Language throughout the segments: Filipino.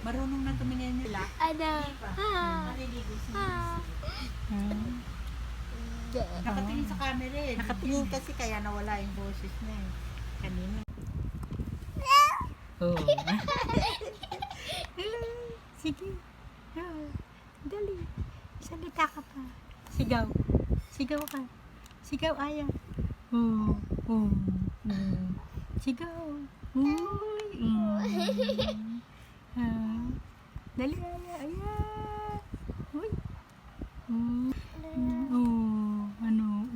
Marunong na tumingin nila. Ano? Maliligo siya. Nakatingin sa camera eh. Nakatingin kasi kaya nawala yung boses na eh. Kanina. Oh. Sige. Dali. Salita ka pa. Sigaw. Sigaw ka. Sigaw, Aya. Sigaw. Uy. Dali, Aya. Aya. Uy. Ano? Uy. Ano?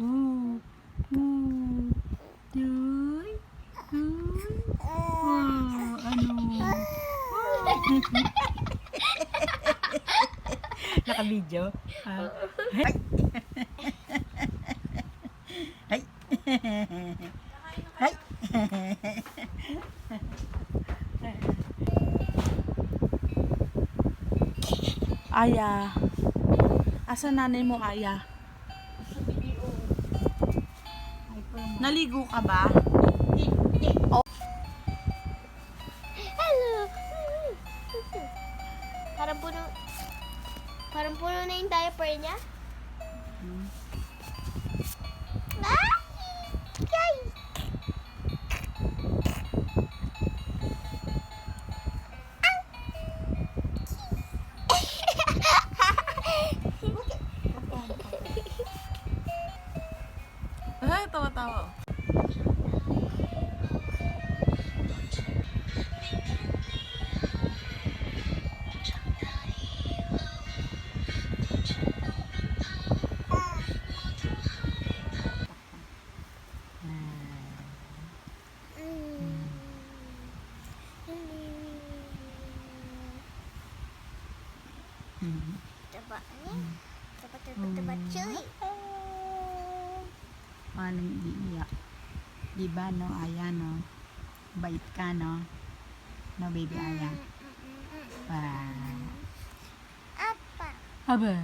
Naka-video? Ay. Ay. Ay. Aya. Asa nanay mo, Aya? Naligo ka ba? Hello. Parang puno na yung diaper niya. Ah! Yay! Ay, tawa-tawa. Taba ni. Taba cuy. Paano hindi iyak? Diba no, Aya no? Bait ka no? No, baby Aya? Apa? Aba.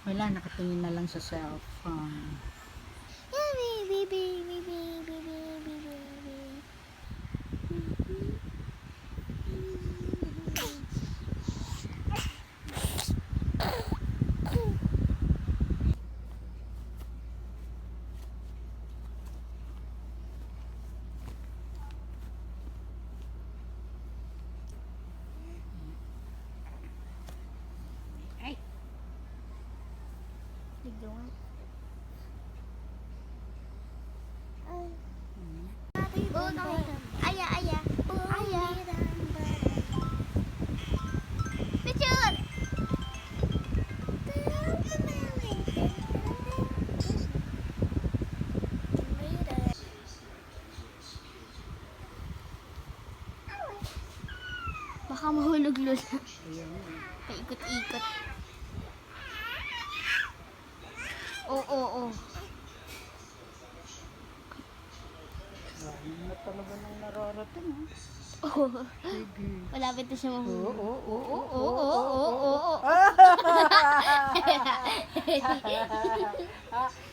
Wala, nakatingin na lang sa cellphone. Baby. Ay. Bigyan. Aya. Picture. Baka mahulog Lola. Paikot-ikot. Oo. Ano talaga nang nararating ha? Oo. Malapit na siya mahulog. Oo.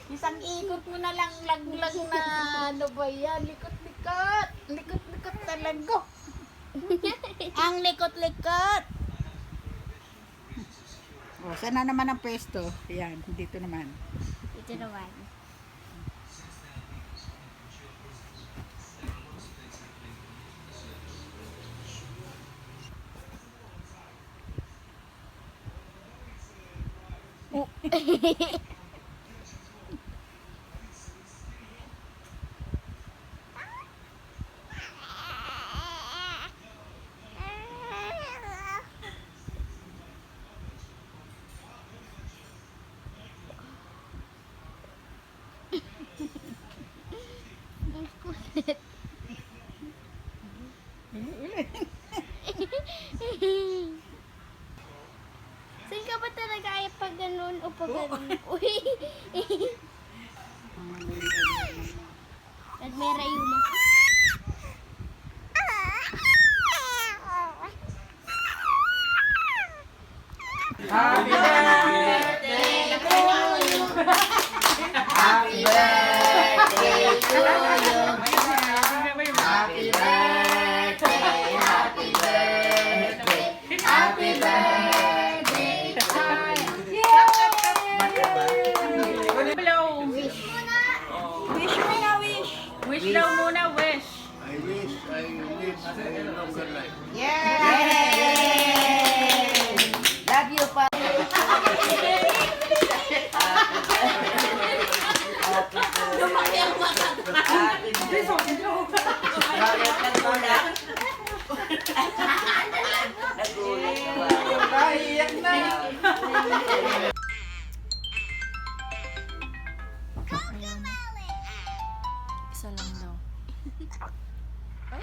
Isang ikot mo na lang laglag na ano ba yan? Likot-likot. Likot-likot talaga. Ang likot-likot. Oh, saan na naman ang pwesto? Yan, dito naman. Ito naman. Saan ka ba talaga ay pag ganun o pag ganun? Uy! Nagmerayo mo. Happy birthday to you. Happy birthday to you. Happy birthday, happy Wish daw muna, wish. I wish I live a longer life. Yay! Love you pa. Lumaki ang mata. Naiyak na. Ayan. Isa lang daw. Ay?